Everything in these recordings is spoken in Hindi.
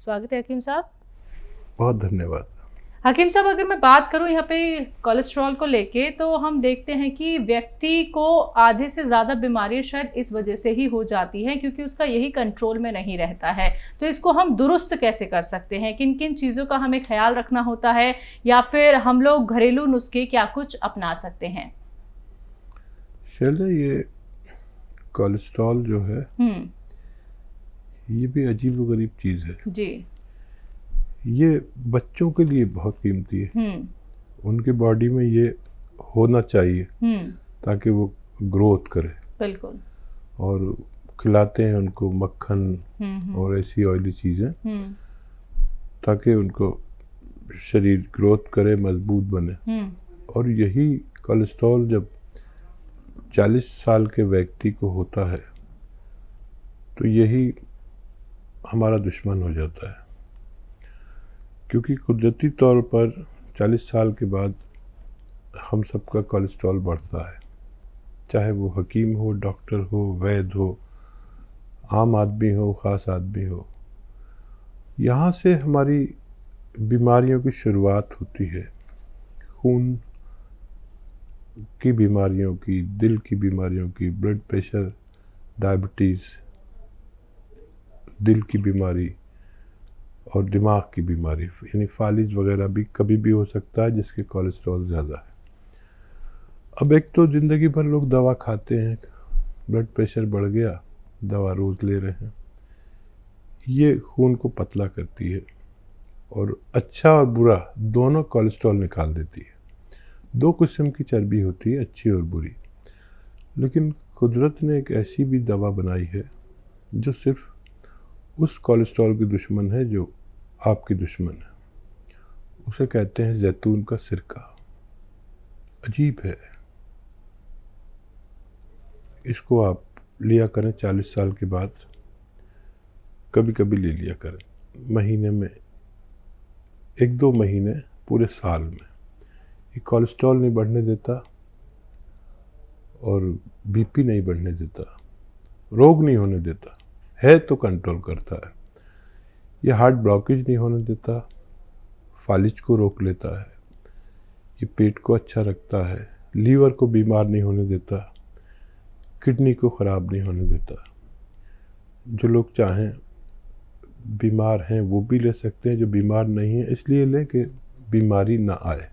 स्वागत है हकीम साहब। बहुत धन्यवाद। हकीम साहब, अगर मैं बात करूं यहाँ पे कोलेस्ट्रॉल को लेके, तो हम देखते हैं कि व्यक्ति को आधे से ज़्यादा बीमारियां शायद इस वजह से ही हो जाती हैं क्योंकि उसका यही कंट्रोल में नहीं रहता है। तो इसको हम दुरुस्त कैसे कर सकते हैं? किन किन चीज़ों का हमें ख्याल रखना होता है, या फिर हम लोग घरेलू नुस्खे क्या कुछ अपना सकते हैं? शैला, ये कोलेस्ट्रॉल जो है ये भी अजीबोगरीब चीज़ है जी। ये बच्चों के लिए बहुत कीमती है। उनके बॉडी में ये होना चाहिए ताकि वो ग्रोथ करे। बिल्कुल। और खिलाते हैं उनको मक्खन और ऐसी ऑयली चीज़ें ताकि उनको शरीर ग्रोथ करे, मजबूत बने। और यही कोलेस्ट्रॉल जब 40 साल के व्यक्ति को होता है तो यही हमारा दुश्मन हो जाता है, क्योंकि कुदरती तौर पर 40 साल के बाद हम सबका कोलेस्ट्रॉल बढ़ता है, चाहे वो हकीम हो, डॉक्टर हो, वैद्य हो, आम आदमी हो, ख़ास आदमी हो। यहाँ से हमारी बीमारियों की शुरुआत होती है। खून की बीमारियों की, दिल की बीमारियों की, ब्लड प्रेशर, डायबिटीज़, दिल की बीमारी और दिमाग की बीमारी, यानी फालिज वगैरह भी कभी भी हो सकता है जिसके कोलेस्ट्रॉल ज़्यादा है। अब एक तो ज़िंदगी भर लोग दवा खाते हैं, ब्लड प्रेशर बढ़ गया, दवा रोज़ ले रहे हैं। ये खून को पतला करती है और अच्छा और बुरा दोनों कोलेस्ट्रॉल निकाल देती है। 2 किस्म की चर्बी होती है, अच्छी और बुरी। लेकिन कुदरत ने एक ऐसी भी दवा बनाई है जो सिर्फ उस कोलेस्ट्रॉल की दुश्मन है जो आपकी दुश्मन है। उसे कहते हैं जैतून का सिरका। अजीब है। इसको आप लिया करें 40 साल के बाद, कभी कभी ले लिया करें, महीने में 1-2 महीने पूरे साल में। ये कोलेस्ट्रॉल नहीं बढ़ने देता और बीपी नहीं बढ़ने देता, रोग नहीं होने देता है तो कंट्रोल करता है। ये हार्ट ब्लॉकेज नहीं होने देता, फालिज को रोक लेता है, ये पेट को अच्छा रखता है, लीवर को बीमार नहीं होने देता, किडनी को ख़राब नहीं होने देता। जो लोग चाहें बीमार हैं वो भी ले सकते हैं, जो बीमार नहीं है इसलिए लें कि बीमारी ना आए।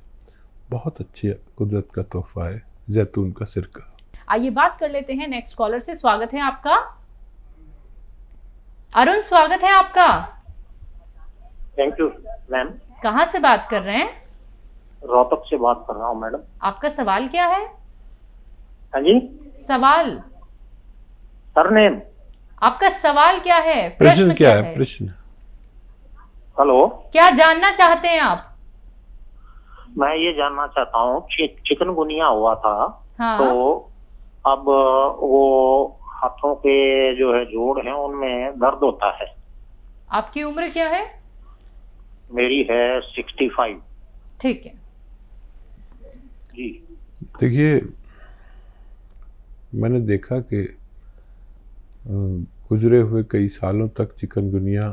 बहुत अच्छी कुदरत का तोहफा है जैतून का सिरका। आइए बात कर लेते हैं नेक्स्ट कॉलर से। स्वागत है आपका अरुण, स्वागत है आपका। Thank you ma'am. कहाँ से बात कर रहे हैं? रोहतक से बात कर रहा हूँ मैडम। आपका सवाल क्या है? हाँ जी, सवाल सरनेम। आपका सवाल क्या है? प्रश्न क्या है? प्रश्न। हेलो, क्या जानना चाहते हैं आप? मैं ये जानना चाहता हूँ, चिकनगुनिया हुआ था। हाँ। तो अब वो हाथों के जो है जोड़ हैं उनमें दर्द होता है। आपकी उम्र क्या है? मेरी है 65। ठीक है जी। देखिए, मैंने देखा कि गुजरे हुए कई सालों तक चिकनगुनिया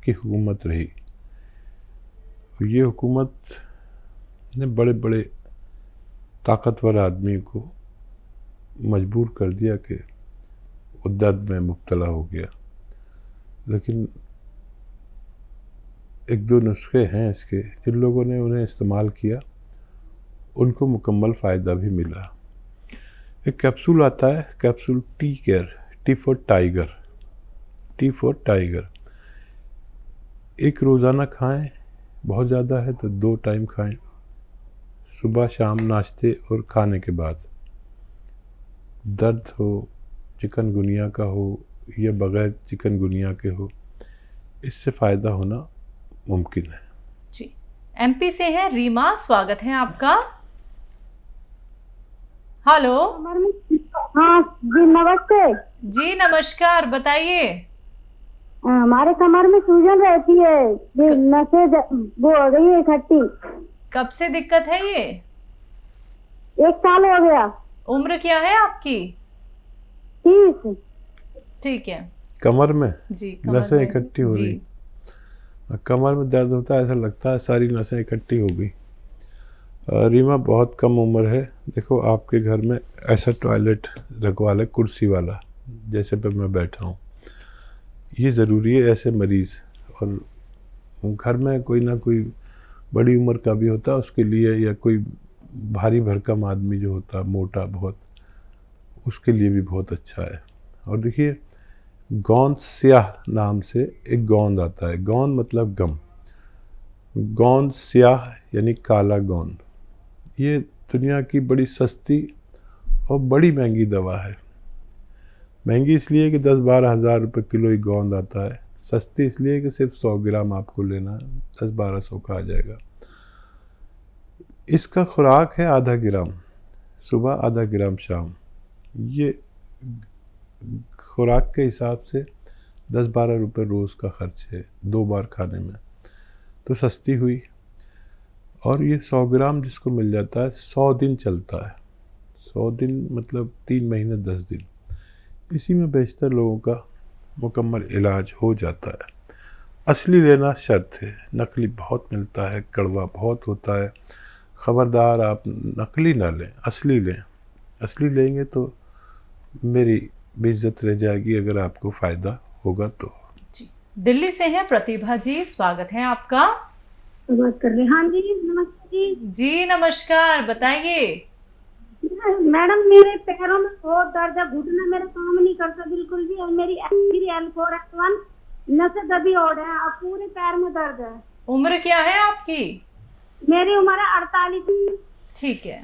की हुकूमत रही। ये हुकूमत ने बड़े बड़े ताकतवर आदमी को मजबूर कर दिया कि वो दर्द में मुब्तला हो गया। लेकिन 1-2 नुस्खे हैं इसके, जिन लोगों ने उन्हें इस्तेमाल किया उनको मुकम्मल फ़ायदा भी मिला। एक कैप्सूल आता है, capsule tea care, T for tiger, T for tiger. एक रोज़ाना खाएं, बहुत ज़्यादा है तो 2 टाइम खाएं, सुबह शाम नाश्ते और खाने के बाद। दर्द हो, चिकनगुनिया का हो या बग़ैर चिकनगुनिया के हो, इससे फ़ायदा होना मुमकिन है। जी। एमपी से है रीमा, स्वागत है आपका। हेलो। हाँ जी, नमस्ते जी नमस्कार, बताइए। हमारे कमर में सूजन रहती है, नसें वो हो गई है इकट्ठी। कब से दिक्कत है ये? 1 साल हो गया। उम्र क्या है आपकी? 30। ठीक है। कमर में जी, नसें इकट्ठी हो रही। कमर में दर्द होता है, ऐसा लगता है सारी नसें इकट्ठी हो गई। रीमा बहुत कम उम्र है। देखो आपके घर में ऐसा टॉयलेट रखवा ले, कुर्सी वाला, जैसे पे मैं बैठा हूँ। ये ज़रूरी है ऐसे मरीज़। और घर में कोई ना कोई बड़ी उम्र का भी होता है उसके लिए, या कोई भारी भरकम आदमी जो होता है मोटा बहुत, उसके लिए भी बहुत अच्छा है। और देखिए गोंद स्याह नाम से एक गोंद आता है। गोंद मतलब गम। गोंद स्याह यानी काला गोंद। ये दुनिया की बड़ी सस्ती और बड़ी महंगी दवा है। महंगी इसलिए कि 10-12 हज़ार रुपये किलो ही गोंद आता है। सस्ती इसलिए कि सिर्फ 100 ग्राम आपको लेना है, 10-1200 का आ जाएगा। इसका खुराक है आधा ग्राम सुबह, आधा ग्राम शाम। ये खुराक के हिसाब से 10-12 रुपये रोज़ का खर्च है 2 बार खाने में, तो सस्ती हुई। और ये 100 ग्राम जिसको मिल जाता है 100 दिन चलता है। 100 दिन मतलब 3 महीने 10 दिन। इसी में बेशतर लोगों का मुकम्मल इलाज हो जाता है। असली लेना शर्त है, नकली बहुत मिलता है, कड़वा बहुत होता है। ख़बरदार आप नकली ना लें, असली लें। असली लेंगे तो मेरी बेइज्जत रह जाएगी अगर आपको फ़ायदा होगा तो। जी, दिल्ली से हैं प्रतिभा जी, स्वागत है आपका। बात कर रहे। हाँ जी, नमस्ते जी। जी नमस्कार, बताइए। मैडम मेरे पैरों में बहुत दर्द है, घुटना मेरा काम नहीं करता बिल्कुल भी, और मेरी L4 L1 नसें दबी और है, अब पूरे पैर में दर्द है। उम्र क्या है आपकी? मेरी उम्र है 48। ठीक है।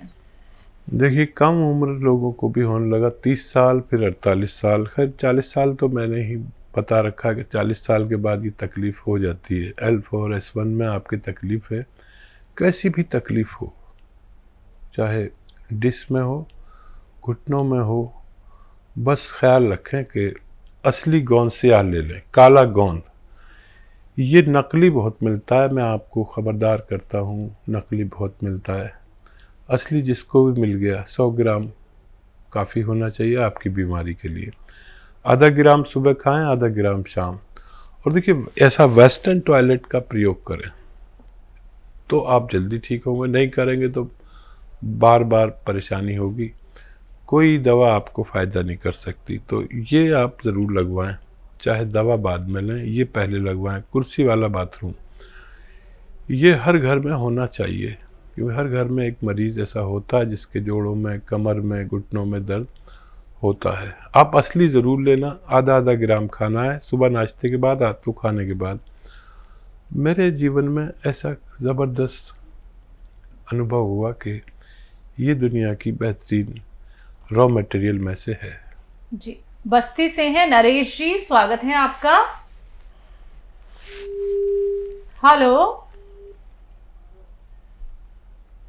देखिए कम उम्र लोगों को भी होने लगा, 30 साल फिर 48 साल, खैर 40 साल तो मैंने ही बता रखा है कि 40 साल के बाद ये तकलीफ़ हो जाती है। L4 S1 में आपकी तकलीफ़ है, कैसी भी तकलीफ़ हो, चाहे डिस्क में हो, घुटनों में हो, बस ख्याल रखें कि असली गोंद स्याह ले लें, काला गोंद। ये नकली बहुत मिलता है, मैं आपको ख़बरदार करता हूँ, नकली बहुत मिलता है। असली जिसको भी मिल गया 100 ग्राम काफ़ी होना चाहिए आपकी बीमारी के लिए। आधा ग्राम सुबह खाएं, आधा ग्राम शाम। और देखिए ऐसा वेस्टर्न टॉयलेट का प्रयोग करें तो आप जल्दी ठीक होंगे, नहीं करेंगे तो बार बार परेशानी होगी। कोई दवा आपको फ़ायदा नहीं कर सकती। तो ये आप ज़रूर लगवाएं, चाहे दवा बाद में लें, ये पहले लगवाएं। कुर्सी वाला बाथरूम ये हर घर में होना चाहिए, क्योंकि हर घर में एक मरीज़ ऐसा होता है जिसके जोड़ों में, कमर में, घुटनों में दर्द होता है। आप असली ज़रूर लेना। आधा ग्राम खाना है सुबह नाश्ते के बाद, रात को खाने के बाद। मेरे जीवन में ऐसा ज़बरदस्त अनुभव हुआ कि ये दुनिया की बेहतरीन रॉ मटेरियल में से है। जी, बस्ती से हैं नरेश जी, स्वागत है आपका। हेलो,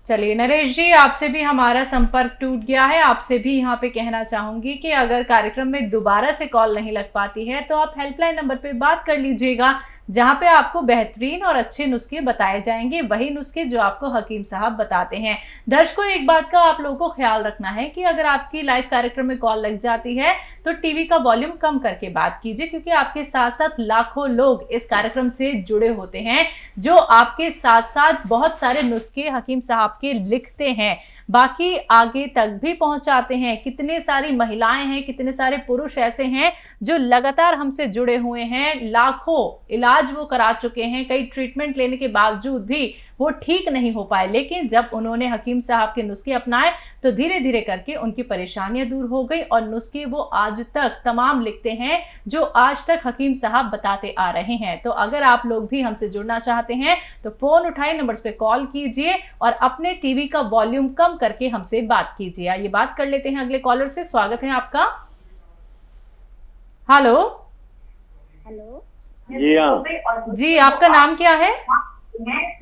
चलिए नरेश जी, आपसे भी हमारा संपर्क टूट गया है। आपसे भी यहाँ पे कहना चाहूंगी कि अगर कार्यक्रम में दोबारा से कॉल नहीं लग पाती है तो आप हेल्पलाइन नंबर पे बात कर लीजिएगा, जहाँ पे आपको बेहतरीन और अच्छे नुस्खे बताए जाएंगे, वही नुस्खे जो आपको हकीम साहब बताते हैं। दर्शकों, एक बात का आप लोगों को ख्याल रखना है कि अगर आपकी लाइव कार्यक्रम में कॉल लग जाती है तो टीवी का वॉल्यूम कम करके बात कीजिए, क्योंकि आपके साथ साथ लाखों लोग इस कार्यक्रम से जुड़े होते हैं जो आपके साथ साथ बहुत सारे नुस्खे हकीम साहब के लिखते हैं, बाकी आगे तक भी पहुंचाते हैं। कितने सारी महिलाएं हैं, कितने सारे पुरुष ऐसे हैं जो लगातार हमसे जुड़े हुए हैं, लाखों इलाज वो करा चुके हैं, कई ट्रीटमेंट लेने के बावजूद भी वो ठीक नहीं हो पाए, लेकिन जब उन्होंने हकीम साहब के नुस्खे अपनाए तो धीरे धीरे करके उनकी परेशानियां दूर हो गई और नुस्खे वो आज तक तमाम लिखते हैं जो आज तक हकीम साहब बताते आ रहे हैं। तो अगर आप लोग भी हमसे जुड़ना चाहते हैं तो फोन उठाए, नंबर्स पे कॉल कीजिए और अपने टीवी का वॉल्यूम कम करके हमसे बात कीजिए। ये बात कर लेते हैं अगले कॉलर से। स्वागत है आपका। हेलो। हेलो जी हाँ जी, आपका नाम क्या है?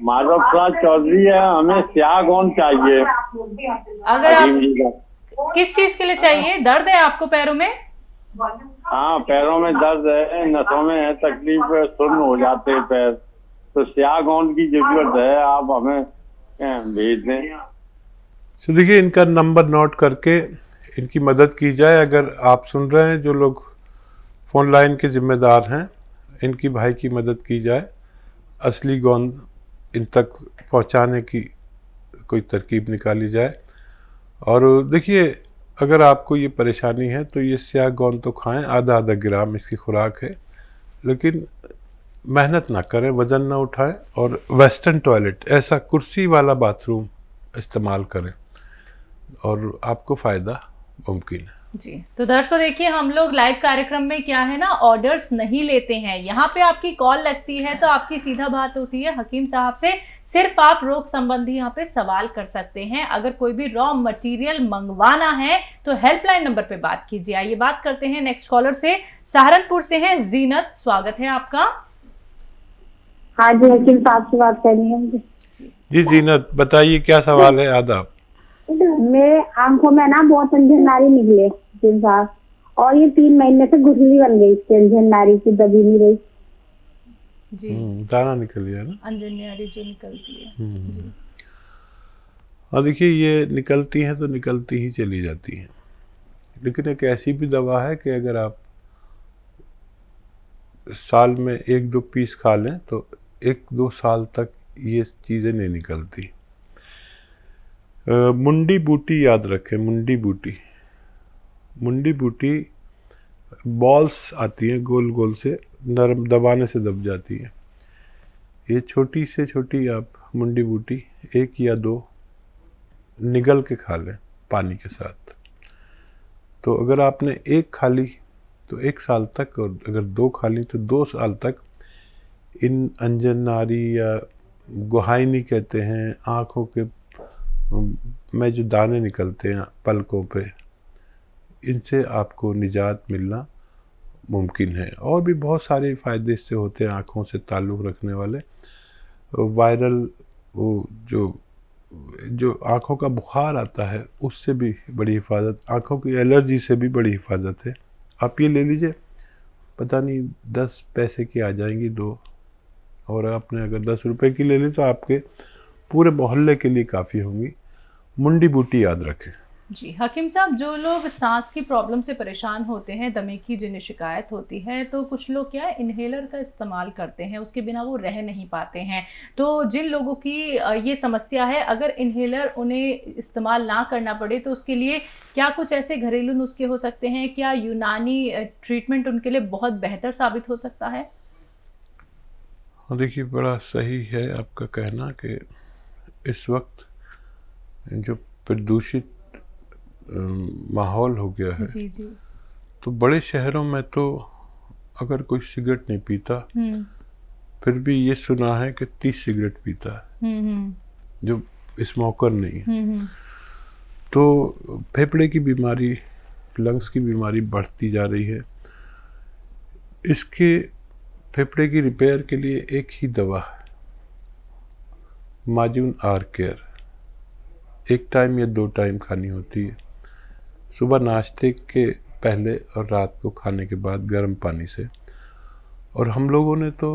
माधव प्रसाद चौधरी है। हमें स्याह गोंद चाहिए। अगर आप हकीम जी का। किस चीज के लिए चाहिए? दर्द है आपको पैरों में? हाँ, पैरों में दर्द है, नसों में है तकलीफ है, सुन्न हो जाते हैं पैर, तो स्याह गोंद की जरूरत है, आप हमें भेज दें। तो देखिए इनका नंबर नोट करके इनकी मदद की जाए। अगर आप सुन रहे हैं, जो लोग फोन लाइन के जिम्मेदार हैं, इनकी भाई की मदद की जाए। असली गोंद इन तक पहुंचाने की कोई तरकीब निकाली जाए। और देखिए, अगर आपको ये परेशानी है तो ये स्याह गोंद तो खाएं, आधा आधा ग्राम इसकी खुराक है, लेकिन मेहनत ना करें, वज़न ना उठाएं, और वेस्टर्न टॉयलेट, ऐसा कुर्सी वाला बाथरूम इस्तेमाल करें और आपको फ़ायदा मुमकिन है। जी, तो दर्शकों देखिए, हम लोग लाइव कार्यक्रम में क्या है ना, ऑर्डर्स नहीं लेते हैं। यहाँ पे आपकी कॉल लगती है तो आपकी सीधा बात होती है हकीम साहब से, सिर्फ आप रोग संबंधी यहाँ पे सवाल कर सकते हैं। अगर कोई भी रॉ मटेरियल मंगवाना है तो हेल्पलाइन नंबर पे बात कीजिए। आइए बात करते हैं नेक्स्ट कॉलर से, सहारनपुर से हैं जीनत, स्वागत है आपका। हाँ जी, हकीम साहब से बात करनी है मुझे। जी जीनत, बताइए क्या सवाल है। आदाब। मेरे आंखों में ना बहुत अंजनारी निकले हकीम साहब, और ये 3 महीने से घुटली बन गई, इसकी अंजनारी की दबी नहीं रही। जी, दाना निकल गया ना, अंजनारी जो निकलती है। जी। और देखिए, ये निकलती हैं तो निकलती ही चली जाती हैं, लेकिन एक ऐसी भी दवा है कि अगर आप साल में 1-2 पीस खा लें तो 1-2 साल तक ये चीज़ें नहीं निकलती। मुंडी बूटी याद रखें, मुंडी बूटी। मुंडी बूटी बॉल्स आती हैं गोल गोल से, नरम, दबाने से दब जाती है। ये छोटी से छोटी आप मुंडी बूटी 1 या 2 निगल के खा लें पानी के साथ। तो अगर आपने 1 खा ली तो 1 साल तक, और अगर 2 खा ली तो 2 साल तक इन अंजनारी या गुहाइनी कहते हैं, आँखों के में जो दाने निकलते हैं पलकों पे, इनसे आपको निजात मिलना मुमकिन है। और भी बहुत सारे फ़ायदे इससे होते हैं आँखों से ताल्लुक़ रखने वाले। वायरल वो जो आँखों का बुखार आता है उससे भी बड़ी हिफाजत, आँखों की एलर्जी से भी बड़ी हिफाजत है। आप ये ले लीजिए, पता नहीं 10 पैसे की आ जाएंगी 2, और आपने अगर 10 रुपए की ले ली तो आपके पूरे मोहल्ले के लिए काफ़ी होंगी। मुंडी बूटी याद रखें। जी हकीम साहब, जो लोग सांस की प्रॉब्लम से परेशान होते हैं, दमे की जिन्हें शिकायत होती है, तो कुछ लोग क्या है इन्हेलर का इस्तेमाल करते हैं, उसके बिना वो रह नहीं पाते हैं। तो जिन लोगों की ये समस्या है, अगर इन्हेलर उन्हें इस्तेमाल ना करना पड़े तो उसके लिए क्या कुछ ऐसे घरेलू नुस्खे हो सकते हैं? क्या यूनानी ट्रीटमेंट उनके लिए बहुत बेहतर साबित हो सकता है? देखिए, बड़ा सही है आपका कहना कि इस वक्त जो प्रदूषित माहौल हो गया है, जी जी, तो बड़े शहरों में तो अगर कोई सिगरेट नहीं पीता, फिर भी ये सुना है कि 30 सिगरेट पीता है जो स्मोकर नहीं है। तो फेफड़े की बीमारी, लंग्स की बीमारी बढ़ती जा रही है। इसके फेफड़े की रिपेयर के लिए एक ही दवा है, माजून आर केयर। 1 टाइम या 2 टाइम खानी होती है, सुबह नाश्ते के पहले और रात को खाने के बाद गर्म पानी से। और हम लोगों ने तो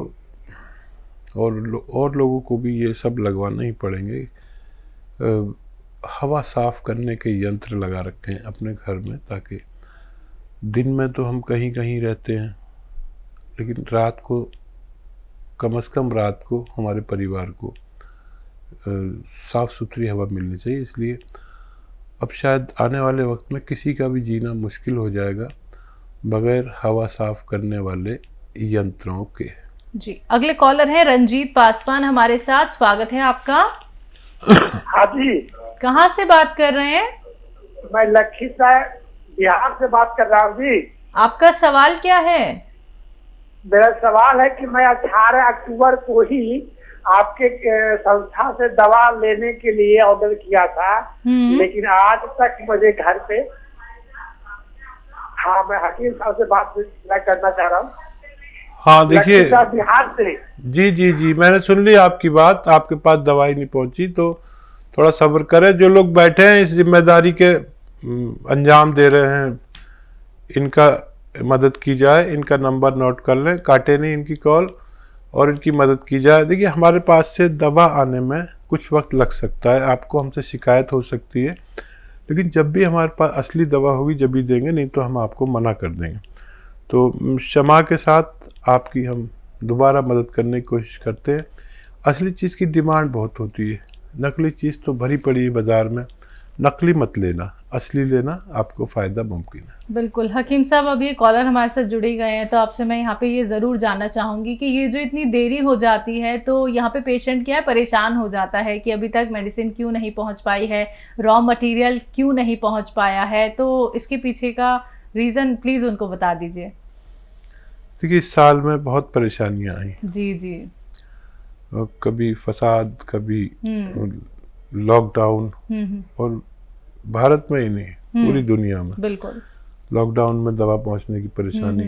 और लोगों को भी ये सब लगवाना ही पड़ेंगे। हवा साफ़ करने के यंत्र लगा रखे हैं अपने घर में, ताकि दिन में तो हम कहीं कहीं रहते हैं, लेकिन रात को कम से कम रात को हमारे परिवार को साफ़ सुथरी हवा मिलनी चाहिए। इसलिए अब शायद आने वाले वक्त में किसी का भी जीना मुश्किल हो जाएगा बगैर हवा साफ़ करने वाले यंत्रों के। जी, अगले कॉलर हैं रंजीत पासवान हमारे साथ, स्वागत है आपका। हाँ जी, कहाँ से बात कर रहे हैं? मैं लखीसराय बिहार से बात कर रहा हूँ जी। आपका सवाल क्या है? मेरा सवाल है कि मैं 18 अक्टूबर को ही आपके संस्था से दवा लेने के लिए ऑर्डर किया था, लेकिन आज तक मुझे घर पे। हाँ, मैं हकीम साहब से बात करना चाह रहा हूँ। हाँ देखिए, बिहार से। जी, मैंने सुन ली आपकी बात। आपके पास दवाई नहीं पहुंची तो थोड़ा सब्र करें। जो लोग बैठे हैं इस जिम्मेदारी के अंजाम दे रहे हैं, इनका मदद की जाए। इनका नंबर नोट कर लें, काटे नहीं इनकी कॉल, और इनकी मदद की जाए। देखिए, हमारे पास से दवा आने में कुछ वक्त लग सकता है, आपको हमसे शिकायत हो सकती है, लेकिन जब भी हमारे पास असली दवा होगी जब भी देंगे, नहीं तो हम आपको मना कर देंगे। तो क्षमा के साथ आपकी हम दोबारा मदद करने की कोशिश करते हैं। असली चीज़ की डिमांड बहुत होती है, नकली चीज़ तो भरी पड़ी है बाज़ार में। नकली मत लेना, असली लेना, आपको फ़ायदा मुमकिन है। बिल्कुल। हकीम साहब, अब ये कॉलर हमारे साथ जुड़े गए हैं, तो आपसे मैं यहाँ पे ये ज़रूर जानना चाहूँगी कि ये जो इतनी देरी हो जाती है, तो यहाँ पे पेशेंट क्या है, परेशान हो जाता है कि अभी तक मेडिसिन क्यों नहीं पहुँच पाई है, रॉ मटेरियल क्यों नहीं पहुँच पाया है, तो इसके पीछे का रीज़न प्लीज़ उनको बता दीजिए। देखिए, इस साल में बहुत परेशानियाँ आई। जी जी। कभी फसाद, कभी लॉकडाउन, और भारत में ही नहीं, पूरी दुनिया में। बिल्कुल। लॉकडाउन में दवा पहुंचने की परेशानी,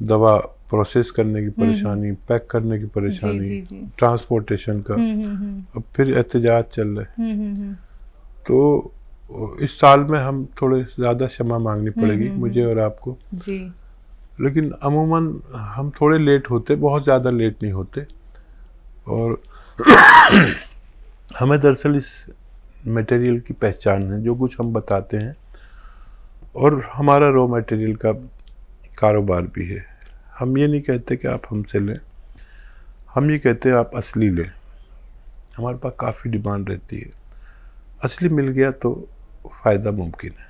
दवा प्रोसेस करने की परेशानी, पैक करने की परेशानी, ट्रांसपोर्टेशन का, अब फिर एहतजाज चल रहे। तो इस साल में हम थोड़े ज़्यादा क्षमा मांगनी पड़ेगी मुझे और आपको जी। लेकिन अमूमन हम थोड़े लेट होते, बहुत ज़्यादा लेट नहीं होते। और हमें दरअसल इस मटेरियल की पहचान है, जो कुछ हम बताते हैं, और हमारा रॉ मटेरियल का कारोबार भी है। हम ये नहीं कहते कि आप हमसे लें, हम ये कहते हैं आप असली लें। हमारे पास काफ़ी डिमांड रहती है, असली मिल गया तो फ़ायदा मुमकिन है।